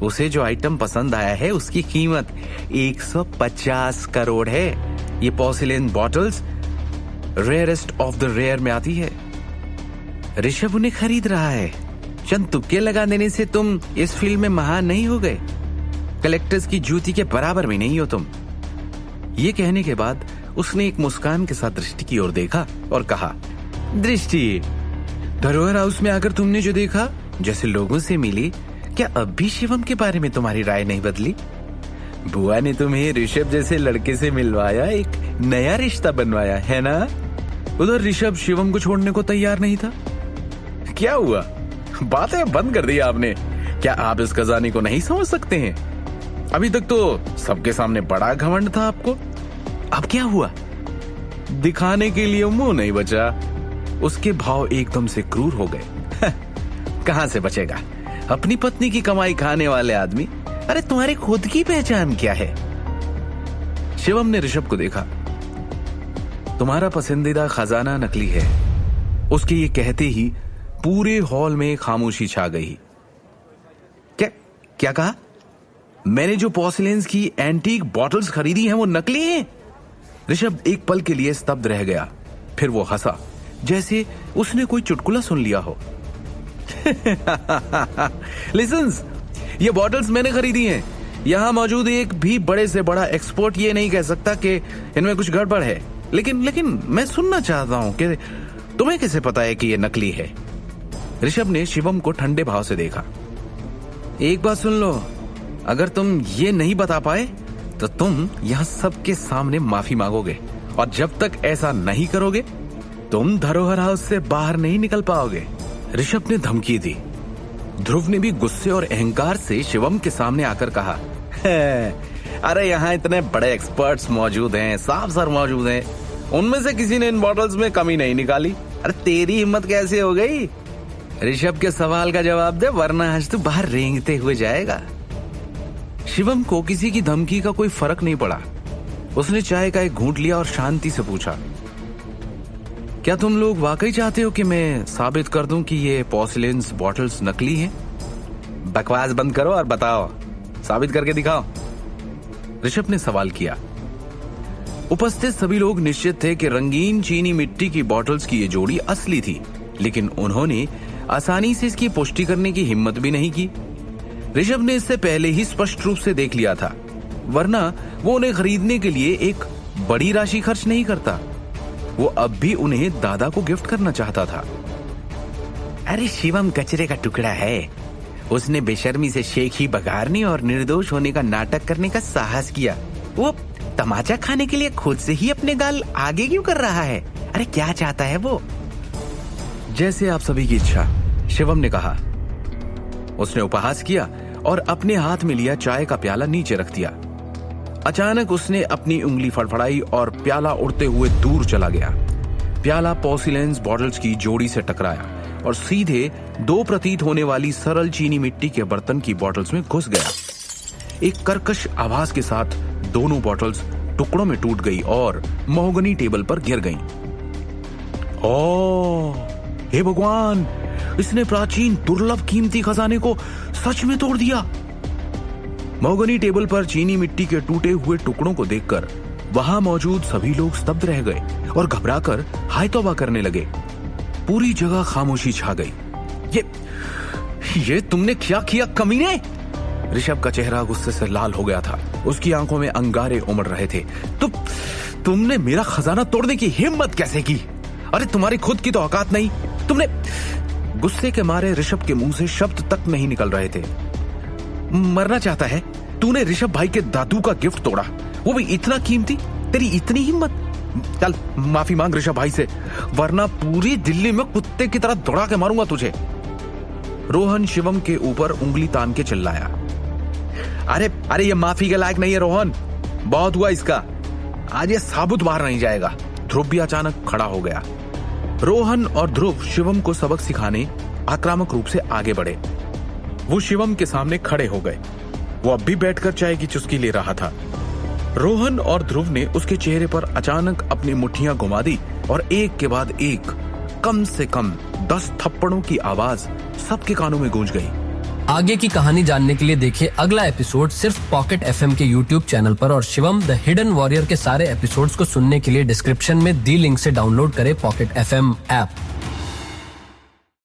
उसे जो आइटम पसंद आया है उसकी कीमत 150 करोड़ है। ये porcelain bottles rarest of the rare में आती है। ऋषभ उन्हें खरीद रहा है। चंद तुक्के लगा देने से तुम इस फील्ड में महान नहीं हो गए। कलेक्टर्स की जूती के बराबर भी नहीं हो तुम। ये कहने के बाद उसने एक मुस्कान के साथ दृष्टि की ओर देखा और कहा, दृष्टि, धरोहर हाउस में आकर तुमने जो देखा, जैसे लोगों से मिली, क्या अब भी शिवम के बारे में तुम्हारी राय नहीं बदली? बुआ ने तुम्हें ऋषभ जैसे लड़के से मिलवाया, एक नया रिश्ता बनवाया है ना? उधर ऋषभ शिवम को छोड़ने को तैयार नहीं था। क्या हुआ? बातें बंद कर दी आपने। क्या आप इस खजाने को नहीं समझ सकते हैं? अभी तक तो सबके सामने बड़ा घमंड था आपको। अब क्या हुआ? दिखाने के लिए मुंह नहीं बचा। उसके भाव एकदम से क्रूर हो गए। कहां से बचेगा? अपनी पत्नी की कमाई खाने वाले आदमी। अरे तुम्हारी खुद की पहचान क्या है? शिवम ने ऋषभ को देखा। तुम्हारा पसंदीदा खजाना नकली है। उसके ये कहते ही पूरे हॉल में खामोशी छा गई। क्या कहा? मैंने जो पोर्सिलेन्स की एंटीक बॉटल्स खरीदी हैं वो नकली हैं? ऋषभ एक पल के लिए स्तब्ध रह गया। फिर वो हंसा, जैसे उसने कोई चुटकुला सुन लिया हो। लिसन्स, ये बॉटल्स मैंने खरीदी हैं। यहां मौजूद एक भी बड़े से बड़ा एक्सपर्ट ये नहीं कह सकता कि इनमें कुछ गड़बड़ है। लेकिन मैं सुनना चाहता हूं कि तुम्हें कैसे पता है कि ये नकली है? ऋषभ ने शिवम को ठंडे भाव से देखा। एक बात सुन लो, अगर तुम ये नहीं बता पाए तो तुम यहां सबके सामने माफी मांगोगे, और जब तक ऐसा नहीं करोगे तुम धरोहर हाउस से बाहर नहीं निकल पाओगे। ऋषभ ने धमकी दी। ध्रुव ने भी गुस्से और अहंकार से शिवम के सामने आकर कहा, अरे यहाँ इतने बड़े एक्सपर्ट्स मौजूद हैं, साफ सर मौजूद हैं, उनमें से किसी ने इन बॉटल्स में कमी नहीं निकाली। अरे तेरी हिम्मत कैसे हो गई? ऋषभ के सवाल का जवाब दे, वरना आज तू बाहर रेंगते हुए जाएगा। शिवम को किसी की धमकी का कोई फर्क नहीं पड़ा। उसने चाय का एक घूंट लिया और शांति से पूछा, क्या तुम लोग वाकई चाहते हो कि मैं साबित कर दूं कि ये पोर्सिलेन्स बॉटल्स नकली हैं? बकवास बंद करो और बताओ, साबित करके दिखाओ। ऋषभ ने सवाल किया। उपस्थित सभी लोग निश्चित थे कि रंगीन चीनी मिट्टी की बॉटल्स की ये जोड़ी असली थी, लेकिन उन्होंने आसानी से इसकी पुष्टि करने की हिम्मत भी नहीं की। ऋषभ ने इससे पहले ही स्पष्ट रूप से देख लिया था, वरना वो उन्हें खरीदने के लिए एक बड़ी राशि खर्च नहीं करता। वो अब भी उन्हें दादा को गिफ्ट करना चाहता था। अरे शिवम कचरे का टुकड़ा है। उसने बेशर्मी से शेख ही बघारने और निर्दोष होने का नाटक करने का साहस किया। वो तमाचा खाने के लिए खुद से ही अपने गाल आगे क्यों कर रहा है? अरे क्या चाहता है वो? जैसे आप सभी की इच्छा, शिवम ने कहा। उसने उपहास किया और अपने हाथ में लिया चाय का प्याला नीचे रख दिया। अचानक उसने अपनी उंगली फड़फड़ाई और प्याला उड़ते हुए दूर चला गया। प्याला पोर्सिलेन्स बॉटल्स की जोड़ी से टकराया और सीधे दो प्रतीत होने वाली सरल चीनी मिट्टी के बर्तन की बॉटल्स में घुस गया। एक कर्कश आवाज के साथ दोनों बॉटल्स टुकड़ों में टूट गई और महोगनी टेबल पर गिर गईं। ओह, हे भगवान, इसने प्राचीन दुर्लभ कीमती खजाने को सच में तोड़ दिया। महोगनी टेबल पर चीनी मिट्टी के टूटे हुए टुकड़ों को देखकर वहां मौजूद सभी लोग स्तब्ध रह गए और घबराकर हाय तौबा करने लगे। पूरी जगह खामोशी छा गई। ये तुमने क्या किया कमीने? ऋषभ का चेहरा गुस्से से लाल हो गया था। उसकी आंखों में अंगारे उमड़ रहे थे। तुमने मेरा खजाना तोड़ने की हिम्मत कैसे की? अरे तुम्हारी खुद की तो औकात नहीं। तुमने... गुस्से के मारे ऋषभ के मुंह से शब्द तक नहीं निकल रहे थे। मरना चाहता है? तूने ऋषभ भाई के दादू का गिफ्ट तोड़ा, वो भी इतना कीमती? तेरी इतनी हिम्मत? चल माफी मांग ऋषभ भाई से, वरना पूरी दिल्ली में कुत्ते की तरह दौड़ा के मारूंगा तुझे। रोहन शिवम के ऊपर उंगली तान के चिल्लाया। अरे ये माफी के लायक नहीं है रोहन, बहुत हुआ इसका, आज ये साबुत बाहर नहीं जाएगा। ध्रुव भी अचानक खड़ा हो गया। रोहन और ध्रुव शिवम को सबक सिखाने आक्रामक रूप से आगे बढ़े। वो शिवम के सामने खड़े हो गए। वो अब भी बैठकर चाय की चुस्की ले रहा था। रोहन और ध्रुव ने उसके चेहरे पर अचानक अपनी मुट्ठियां घुमा दी और एक के बाद एक कम से कम 10 थप्पड़ों की आवाज सबके कानों में गूंज गई। आगे की कहानी जानने के लिए देखिए अगला एपिसोड सिर्फ पॉकेट एफएम के यूट्यूब चैनल पर और शिवम द हिडन वॉरियर के सारे एपिसोड्स को सुनने के लिए डिस्क्रिप्शन में दी लिंक से डाउनलोड करें पॉकेट एफएम ऐप।